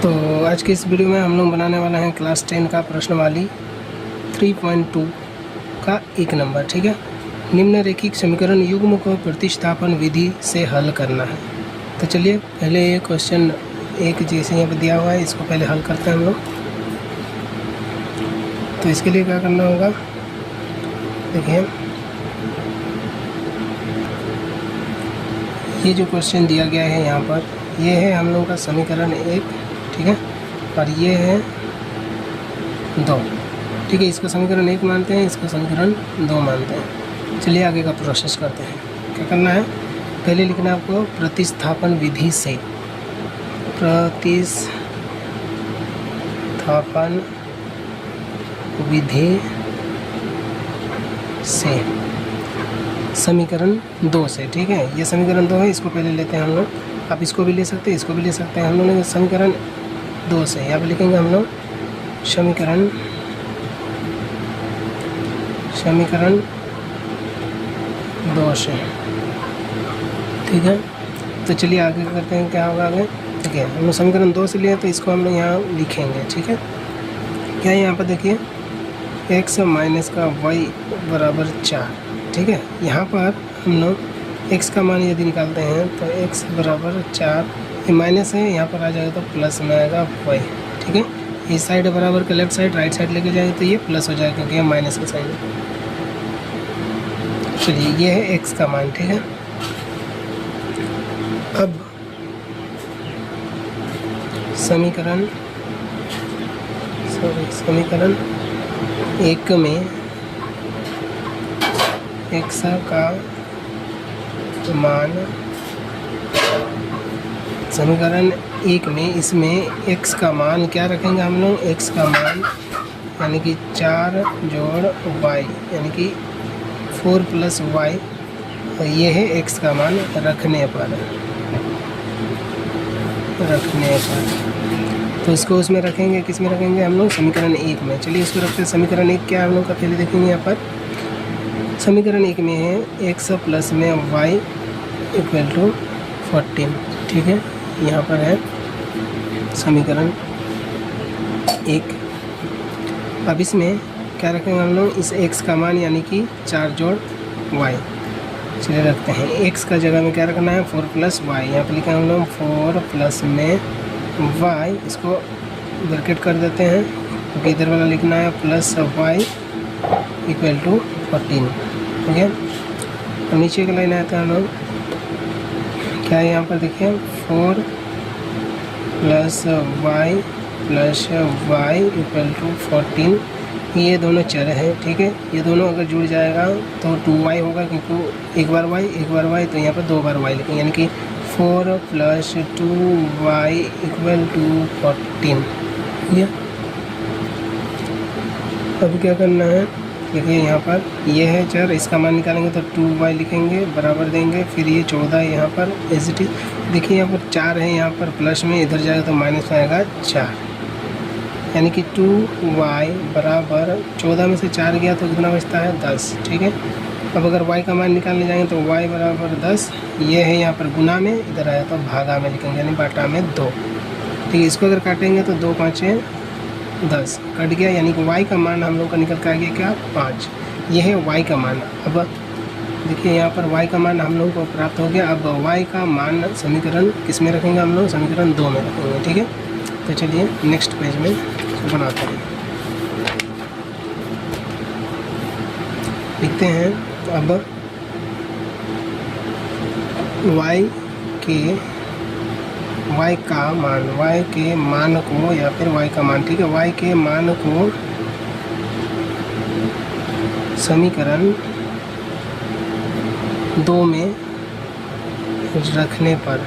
तो आज की इस वीडियो में हम लोग बनाने वाले हैं क्लास 10 का प्रश्नवाली 3.2 का एक नंबर। ठीक है, निम्न रेखिक समीकरण युग्म को प्रतिस्थापन विधि से हल करना है। तो चलिए पहले ये क्वेश्चन एक जैसे यहाँ पर दिया हुआ है, इसको पहले हल करते हैं हम लोग। तो इसके लिए क्या करना होगा, देखिए ये जो क्वेश्चन दिया गया है यहाँ पर, ये है हम लोगों का समीकरण 1, ठीक है, और ये है 2, ठीक है। इसको समीकरण 1 मानते हैं, इसको समीकरण 2 मानते हैं। चलिए आगे का प्रोसेस करते हैं। क्या करना है, पहले लिखना है आपको प्रतिस्थापन विधि से, प्रतिस्थापन विधि से समीकरण 2 से, ठीक है। ये समीकरण 2 है, इसको पहले लेते हैं हम लोग। आप इसको भी ले सकते हैं, इसको भी ले सकते हैं। हम लोग ने समीकरण 2 से यहाँ पे लिखेंगे हम लोग समीकरण 2 से, ठीक है। तो चलिए आगे करते हैं, क्या होगा आगे। ठीक है, हम लोग समीकरण 2 से लिए तो इसको हम लोग यहाँ लिखेंगे, ठीक है। क्या यहाँ पर देखिए x माइनस का y बराबर 4, ठीक है। यहाँ पर हम लोग x का मान यदि निकालते हैं तो x बराबर 4, ये माइनस है, यहाँ पर आ जाएगा तो प्लस में आएगा y, ठीक है। इस साइड बराबर का लेफ्ट साइड राइट साइड लेके जाएंगे तो ये प्लस हो जाएगा क्योंकि ये माइनस का साइड है। चलिए ये है x का मान, ठीक है। अब समीकरण 1 में x का मान, समीकरण 1 में इसमें x का मान क्या रखेंगे हम लोग, x का मान यानी कि 4 जोड़ y यानी कि 4 प्लस y, और ये है x का मान रखने पर। तो इसको उसमें रखेंगे, किस में रखेंगे हम लोग, समीकरण 1 में। चलिए इसको रखते हैं। समीकरण 1 क्या हम लोग का पहले देखेंगे। यहाँ पर समीकरण 1 में है x प्लस में y इक्वल टू 14, ठीक है। यहाँ पर है समीकरण 1। अब इसमें क्या रखेंगे हम लोग, इस x का मान यानी कि 4 जोड़ y। चलिए रखते हैं, x का जगह में क्या रखना है, 4 प्लस y। यहाँ पर लिखा हम लोग 4 प्लस में y, इसको ब्रैकेट कर देते हैं क्योंकि इधर वाला लिखना है प्लस y इक्वल टू 14, ठीक है। और नीचे का लाइन आता है हम लोग क्या है, यहाँ पर देखिए 4 प्लस y इक्वल टू 14। ये दोनों चर है, ठीक है। ये दोनों अगर जुड़ जाएगा तो 2y होगा, क्योंकि एक बार y तो यहाँ पर 2 बार y लिखेंगे, यानी कि 4 प्लस 2y इक्वल टू 14, ठीक है। अब क्या करना है, देखिए यहाँ पर ये है चर, इसका मान निकालेंगे तो 2y लिखेंगे, बराबर देंगे, फिर ये 14 यहाँ पर एज इट इज। देखिए यहाँ पर 4 है, यहाँ पर प्लस में, इधर जाएगा तो माइनस में आएगा 4, यानी कि 2y बराबर 14 में से 4 गया तो कितना बचता है, 10, ठीक है। अब अगर y का मान निकालने जाएंगे तो y बराबर 10, ये है यहाँ पर गुना में, इधर आया तो भागा में लिखेंगे, यानी बाटा में 2, ठीक है। इसको अगर काटेंगे तो 2 5 10 कट गया, यानी कि y का मान हम लोग का निकल कर आ गया क्या, 5। ये है y का मान। अब देखिए यहाँ पर y का मान हम लोग को प्राप्त हो गया। अब y का मान समीकरण किस में रखेंगे हम लोग, समीकरण 2 में रखेंगे, ठीक है। तो चलिए नेक्स्ट पेज में बनाते हैं, लिखते हैं। अब y के मान को, या फिर y का मान, ठीक है, y के मान को समीकरण 2 में रखने पर,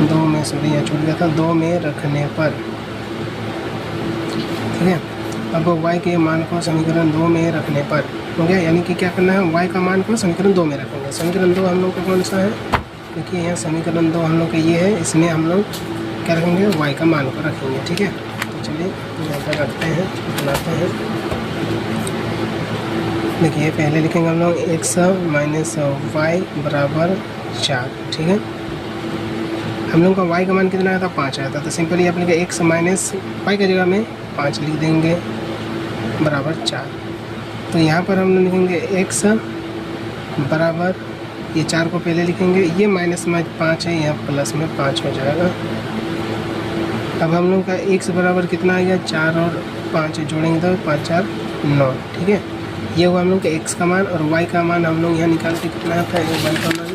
2 में, सॉरी यहाँ छूट गया था, 2 में रखने पर, ठीक है। अब y के मान को समीकरण 2 में रखने पर हो गया, यानी कि क्या करना है, y का मान को समीकरण 2 में रखेंगे। समीकरण 2 हम लोग का कौन सा है, देखिए यहाँ समीकरण 2 हम लोग का ये है, इसमें हम लोग क्या रखेंगे, y का मान को रखेंगे, ठीक है। तो चलिए यहाँ पर रखते हैं, बनाते हैं। देखिए पहले लिखेंगे हम लोग x माइनस वाई बराबर 4, ठीक है। हम लोग का y का मान कितना आया था, 5 आया था, तो सिंपली आप लिखेंगे x माइनस वाई की जगह में 5 लिख देंगे बराबर 4। तो यहाँ पर हम लोग लिखेंगे x बराबर, ये 4 को पहले लिखेंगे, ये माइनस में 5 है, यहाँ प्लस में 5 हो जाएगा। अब हम लोग का x बराबर कितना आ गया, 4 और 5 जोड़ेंगे तो 5 4 9, ठीक है। ये हुआ हम लोग का x का मान, और y का मान हम लोग यहाँ निकाल के कितना आता है, 1 का मान,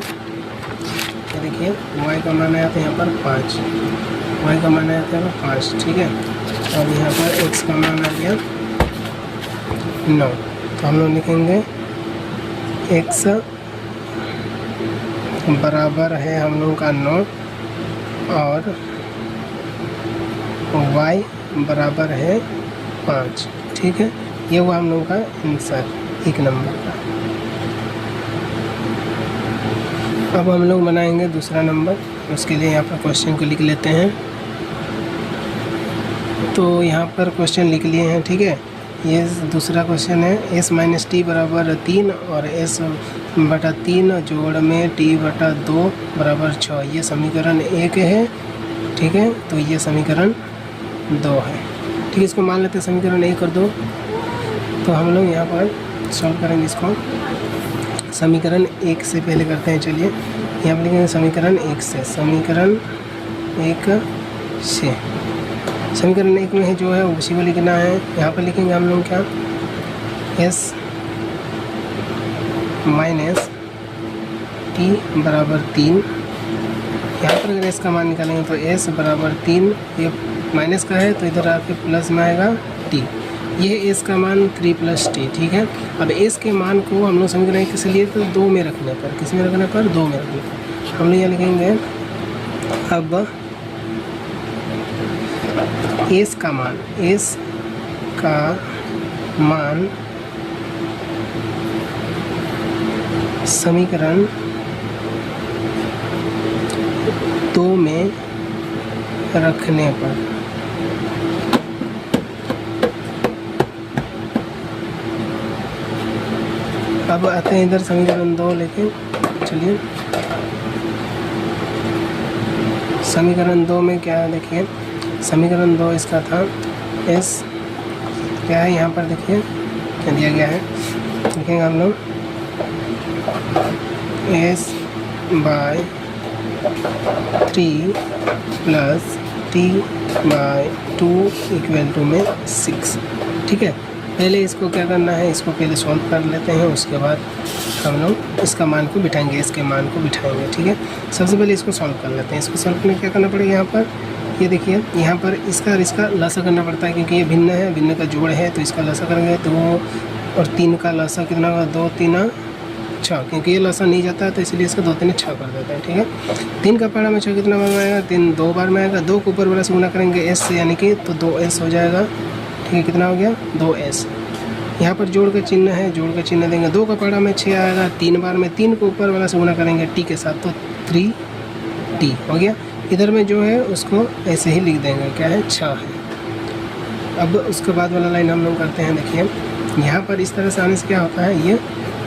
ये देखिए y का मान आया था यहाँ पर 5, y का मान आया था 5, ठीक है। अब यहाँ पर x का मान आ गया 9, तो हम लोग लिखेंगे x बराबर है हम लोगों का 9 और y बराबर है 5, ठीक है। ये हुआ हम लोगों का आंसर 1 नंबर का। अब हम लोग बनाएंगे दूसरा नंबर, उसके लिए यहाँ पर क्वेश्चन को लिख लेते हैं। तो यहाँ पर क्वेश्चन लिख लिए हैं, ठीक है। ये दूसरा क्वेश्चन है, s माइनस टी बराबर 3 और s बटा 3 जोड़ में t बटा 2 बराबर 6, ये समीकरण 1 है, ठीक है। तो ये समीकरण 2 है, ठीक है। इसको मान लेते हैं समीकरण 1 और 2। तो हम लोग यहाँ पर सॉल्व करेंगे इसको। समीकरण 1 से पहले करते हैं, चलिए यहाँ पर लिखेंगे समीकरण 1 से, समीकरण 1 से, समीकरण 1 में है जो है उसी को लिखना है। यहाँ पर लिखेंगे हम लोग क्या, s माइनस टी बराबर 3, यहाँ पर अगर s का मान निकालेंगे तो s बराबर 3, ये माइनस का है तो इधर आके प्लस में आएगा t, ये s का मान 3 प्लस t, ठीक है। अब s के मान को हम लोग समीकरण किस लिए, तो 2 में रखने पर, किस में रखने पर, 2 में रखने पर। हम लोग यहाँ लिखेंगे अब s का मान समीकरण 2 में रखने पर, अब आते हैं इधर समीकरण 2 लेके, चलिए समीकरण 2 में क्या है, देखिए समीकरण 2 इसका था s क्या है, यहाँ पर देखिए क्या दिया गया है, लिखेंगे हम लोग s by 3 plus t by 2 equal to में 6, ठीक है। पहले इसको क्या करना है, इसको पहले सॉल्व कर लेते हैं, उसके बाद हम लोग इसका मान को बिठाएंगे, इसके मान को बिठाएंगे, ठीक है। सबसे पहले इसको सॉल्व कर लेते हैं। इसको सॉल्व करने क्या करना पड़ेगा, यहाँ पर ये देखिए यहाँ पर इसका लसा करना पड़ता है, क्योंकि ये भिन्न है, भिन्न का जोड़ है, तो इसका लसा करेंगे 2 और 3 का लसा कितना होगा, 2 3 6, क्योंकि ये लसा नहीं जाता है तो इसलिए इसका 2 3 6 कर देते हैं, ठीक है। 3 का पहाड़ा में 6 कितना बार में आएगा, 3 2 बार में आएगा, 2 को ऊपर वाला से गुना करेंगे s से, यानी कि तो 2s हो जाएगा, ठीक है। कितना हो गया, 2s। यहाँ पर जोड़ का चिन्ह है, जोड़ का चिन्ह देंगे, 2 का पहाड़ा में 6 आएगा, 3 बार में 3 को ऊपर वाला से गुना करेंगे t के साथ, तो 3t हो गया। इधर में जो है उसको ऐसे ही लिख देंगे, क्या है, 6 है। अब उसके बाद वाला लाइन हम लोग करते हैं, देखिए यहाँ पर इस तरह से आने से क्या होता है, ये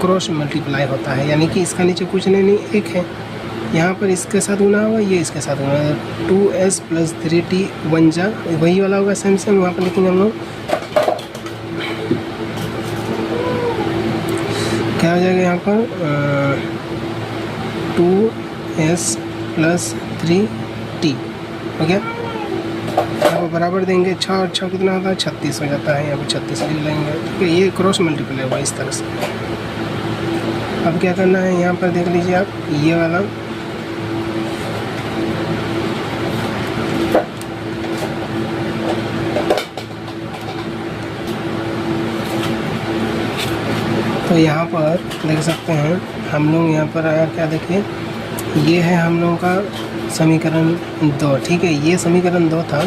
क्रॉस मल्टीप्लाई होता है, यानी कि इसका नीचे कुछ नहीं 1 है, यहाँ पर इसके साथ गुना होगा, ये इसके साथ गुना होगा, 2s प्लस 3t 1 जा, वही वाला होगा सेम सेम, वहाँ पर लिखेंगे हम लोग क्या हो जाएगा, यहाँ पर 2s प्लस 3t हो गया। यहाँ पर बराबर देंगे, 6 और 6 कितना होता है, 36 हो जाता है, यहाँ पर 36 लिख लेंगे, ठीक है। ये क्रॉस मल्टीप्लाई होगा इस तरह से। अब क्या करना है, यहाँ पर देख लीजिए आप, ये वाला तो यहाँ पर देख सकते हैं हम लोग, यहाँ पर आया क्या, देखिए ये है हम लोगों का समीकरण 2, ठीक है। ये समीकरण 2 था,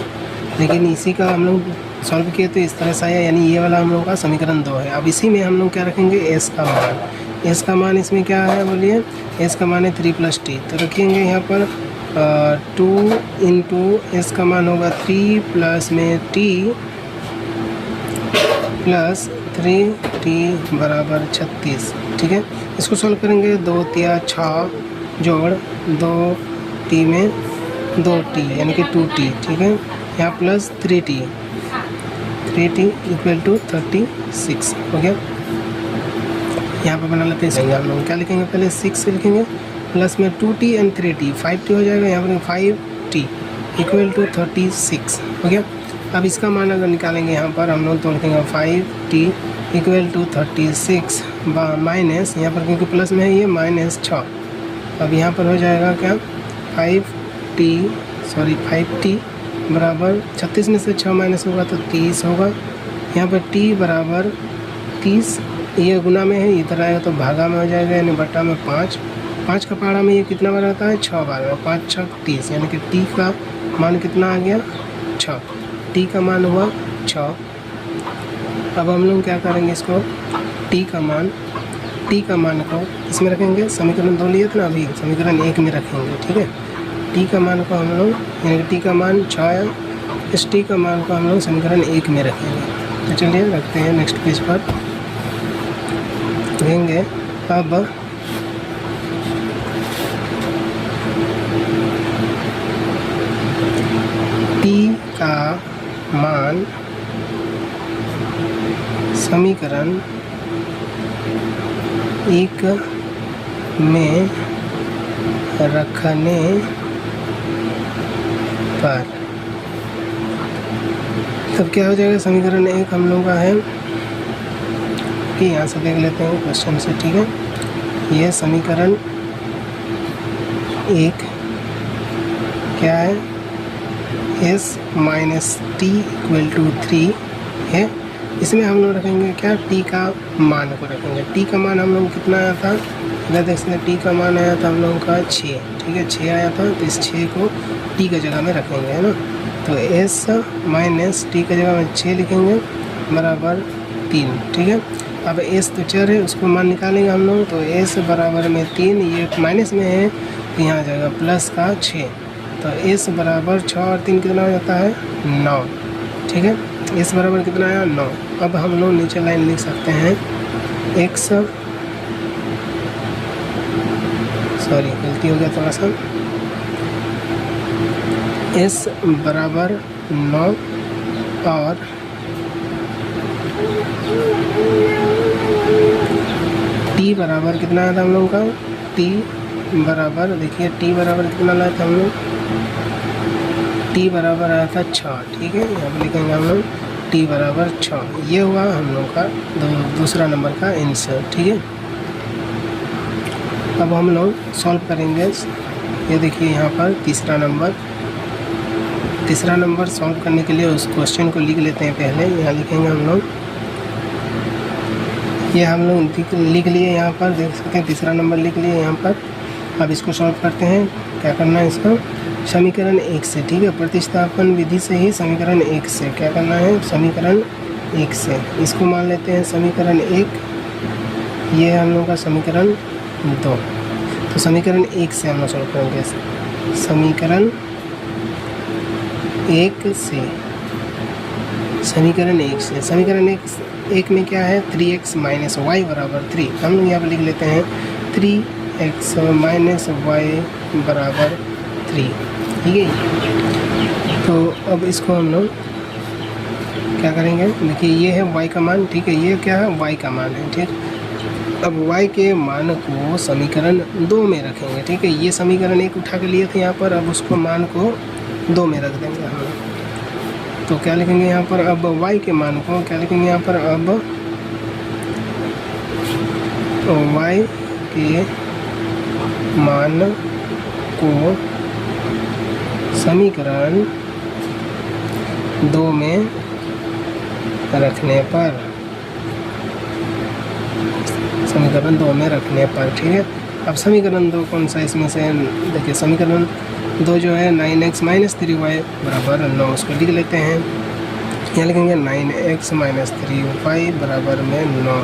लेकिन इसी का हम लोग सॉल्व किए तो इस तरह से आया, यानी ये वाला हम लोगों का समीकरण 2 है। अब इसी में हम लोग क्या रखेंगे, s का मान, s का मान इसमें क्या है, बोलिए, s का मान है 3 प्लस t, तो रखेंगे यहाँ पर 2 इंटू s का मान होगा 3 प्लस में t प्लस 3t बराबर 36, ठीक है। इसको सॉल्व करेंगे, 2 तिया 6 जोड़ 2t में 2t यानी कि 2t, ठीक है। यहाँ प्लस 3t इक्वल टू 36 हो गया। यहाँ पर बना लेते हैं सही। हम लोग क्या लिखेंगे, पहले 6 लिखेंगे, प्लस में 2t एंड 3t 5t हो जाएगा। यहाँ पर 5t इक्वल टू 36 हो गया। अब इसका मान अगर निकालेंगे यहाँ पर हम लोग तो लिखेंगे 5t इक्वल टू 36 माइनस, यहाँ पर क्योंकि प्लस में है ये -6। अब यहाँ पर हो जाएगा क्या, 5t बराबर 36 में से 6 माइनस होगा तो 30 होगा। यहाँ पर t बराबर 30, ये गुना में है, इधर आएगा तो भागा में हो जाएगा, यानी बट्टा में 5 का पहाड़ा में ये कितना बार आता है, 6 बार में, 5 6 30, यानी कि t का मान कितना आ गया, 6। t का मान हुआ 6। अब हम लोग क्या करेंगे, इसको t का मान को इसमें रखेंगे, समीकरण 2 लिए थे ना, अभी समीकरण 1 में रखेंगे, ठीक है। t का मान को हम लोग, यानी कि t का मान 6 है, इस t का मान को हम लोग समीकरण 1 में रखेंगे। तो चलिए रखते हैं नेक्स्ट पेज पर, देखेंगे। अब t का मान समीकरण 1 में रखने पर तब क्या हो जाएगा, समीकरण 1 हम लोगों का है कि यहाँ से देख लेते हैं क्वेश्चन से, ठीक है। ये समीकरण 1 क्या है, s minus t equal to 3 है। इसमें हम लोग रखेंगे क्या, t का मान को रखेंगे। t का मान हम लोग कितना आया था, इधर देख सकते हैं, t का मान आया था हम लोगों का 6, ठीक है, 6 आया था। तो इस 6 को t की जगह में रखेंगे, है ना। तो s माइनस t की जगह में 6 लिखेंगे बराबर 3, ठीक है। अब s तो चर है, उसको मान निकालेंगे हम लोग, तो s बराबर में 3, ये माइनस में है तो यहाँ आ जाएगा प्लस का 6। तो s बराबर 6 और 3 कितना हो जाता है, 9, ठीक है। s बराबर कितना आया, 9। अब हम लोग नीचे लाइन लिख सकते हैं, x, सॉरी गलती हो गया थोड़ा सा, s बराबर 9 और t बराबर कितना आया था हम लोगों का, t बराबर, देखिए t बराबर कितना लाया था हम लोग, t बराबर आया था 6, ठीक है। यहाँ पर लिखेंगे हम लोग t बराबर 6। ये हुआ हम लोग का दूसरा नंबर का आंसर, ठीक है। अब हम लोग सॉल्व करेंगे, ये देखिए यहाँ पर तीसरा नंबर सॉल्व करने के लिए उस क्वेश्चन को लिख लेते हैं पहले। यहाँ लिखेंगे हम लोग, ये हम लोग लिख लिए, यहाँ पर देख सकते हैं तीसरा नंबर लिख लिए यहाँ पर। अब इसको सॉल्व करते हैं, क्या करना है, इसको समीकरण 1 से, ठीक है, प्रतिस्थापन विधि से ही समीकरण 1 से क्या करना है, समीकरण 1 से इसको मान लेते हैं समीकरण 1, ये है हम लोग का समीकरण 2। तो समीकरण 1 से हम लोग सॉल्व करेंगे, समीकरण 1 से, समीकरण 1 में क्या है, 3x माइनस वाई बराबर 3। हम लोग यहाँ पर लिख लेते हैं 3x माइनस वाई बराबर 3, ठीक है। तो अब इसको हम लोग क्या करेंगे, देखिए ये है y का मान, ठीक है, ये क्या है, y का मान है, ठीक। अब y के मान को समीकरण 2 में रखेंगे, ठीक है। ये समीकरण 1 उठा के लिए थे यहाँ पर, अब उसको मान को 2 में रख देंगे हम लोग। तो क्या लिखेंगे यहाँ पर, अब y के मान को क्या लिखेंगे यहाँ पर, अब y के मान को समीकरण 2 में रखने पर, समीकरण 2 में रखने पर, ठीक है। अब समीकरण 2 कौन सा इसमें से, देखिए समीकरण 2 जो है 9x माइनस 3y बराबर 9, उसको लिख लेते हैं। यहाँ लिखेंगे 9x माइनस 3y बराबर में 9,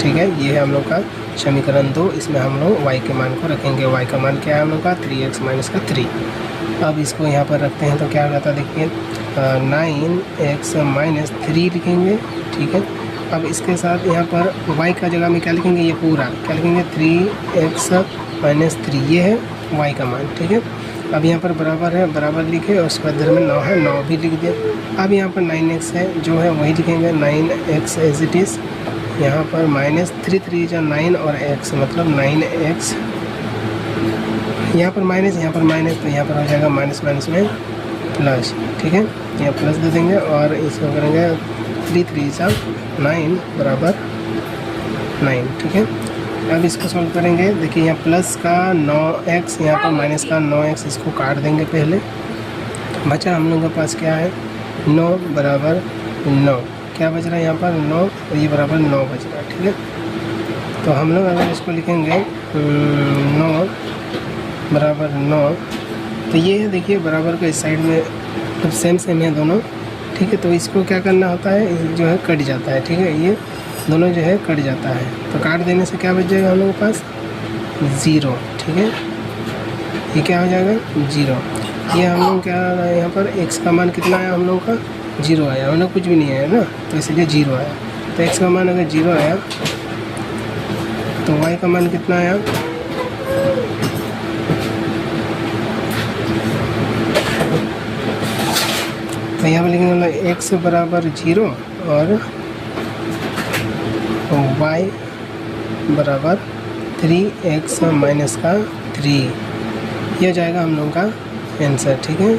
ठीक है। ये है हम लोग का समीकरण 2, इसमें हम लोग y के मान को रखेंगे। y का मान क्या है हम लोग का, 3x माइनस का 3। अब इसको यहाँ पर रखते हैं तो क्या हो जाता है, देखिए 9x माइनस 3 लिखेंगे, ठीक है। अब इसके साथ यहाँ पर y का जगह में क्या लिखेंगे, ये पूरा क्या लिखेंगे 3x - 3, ये है y का मान, ठीक है। अब यहाँ पर बराबर है, बराबर लिखे और उसके बाद इधर में 9 है, 9 भी लिख दिया। अब यहाँ पर 9x है जो है वही लिखेंगे, 9x एज इट इज़। यहाँ पर -3 3 जा 9 और x मतलब 9x, यहाँ पर माइनस, यहाँ पर माइनस, तो यहाँ पर हो जाएगा माइनस माइनस में प्लस, ठीक है। यहाँ प्लस दे देंगे और इसको करेंगे 3 3 जा 9 बराबर 9, ठीक है। अब इसको सॉल्व करेंगे, देखिए यहाँ प्लस का 9x, यहाँ पर माइनस का 9x, इसको काट देंगे पहले। बचा हम लोगों के पास क्या है 9 बराबर 9, क्या बच रहा है यहाँ पर 9 और ये बराबर 9 बच रहा है, ठीक है। तो हम लोग अगर इसको लिखेंगे 9 बराबर 9, तो ये है देखिए बराबर का इस साइड में तो सेम सेम है दोनों, ठीक है। तो इसको क्या करना होता है, जो है कट जाता है, ठीक है, ये दोनों जो है कट जाता है। तो काट देने से क्या बच जाएगा हम लोगों के पास 0, ठीक है। ये क्या हो जाएगा 0। ये हम लोग क्या आया यहाँ पर x का मान कितना आया हम लोगों का 0 आया, हम लोग कुछ भी नहीं आया ना, तो इसलिए 0 आया। तो x का मान अगर 0 आया तो y का मान कितना आया, तो यहाँ पर लिखेंगे x बराबर 0 और y बराबर 3x - 3, यह जाएगा हम लोगों का आंसर, ठीक है।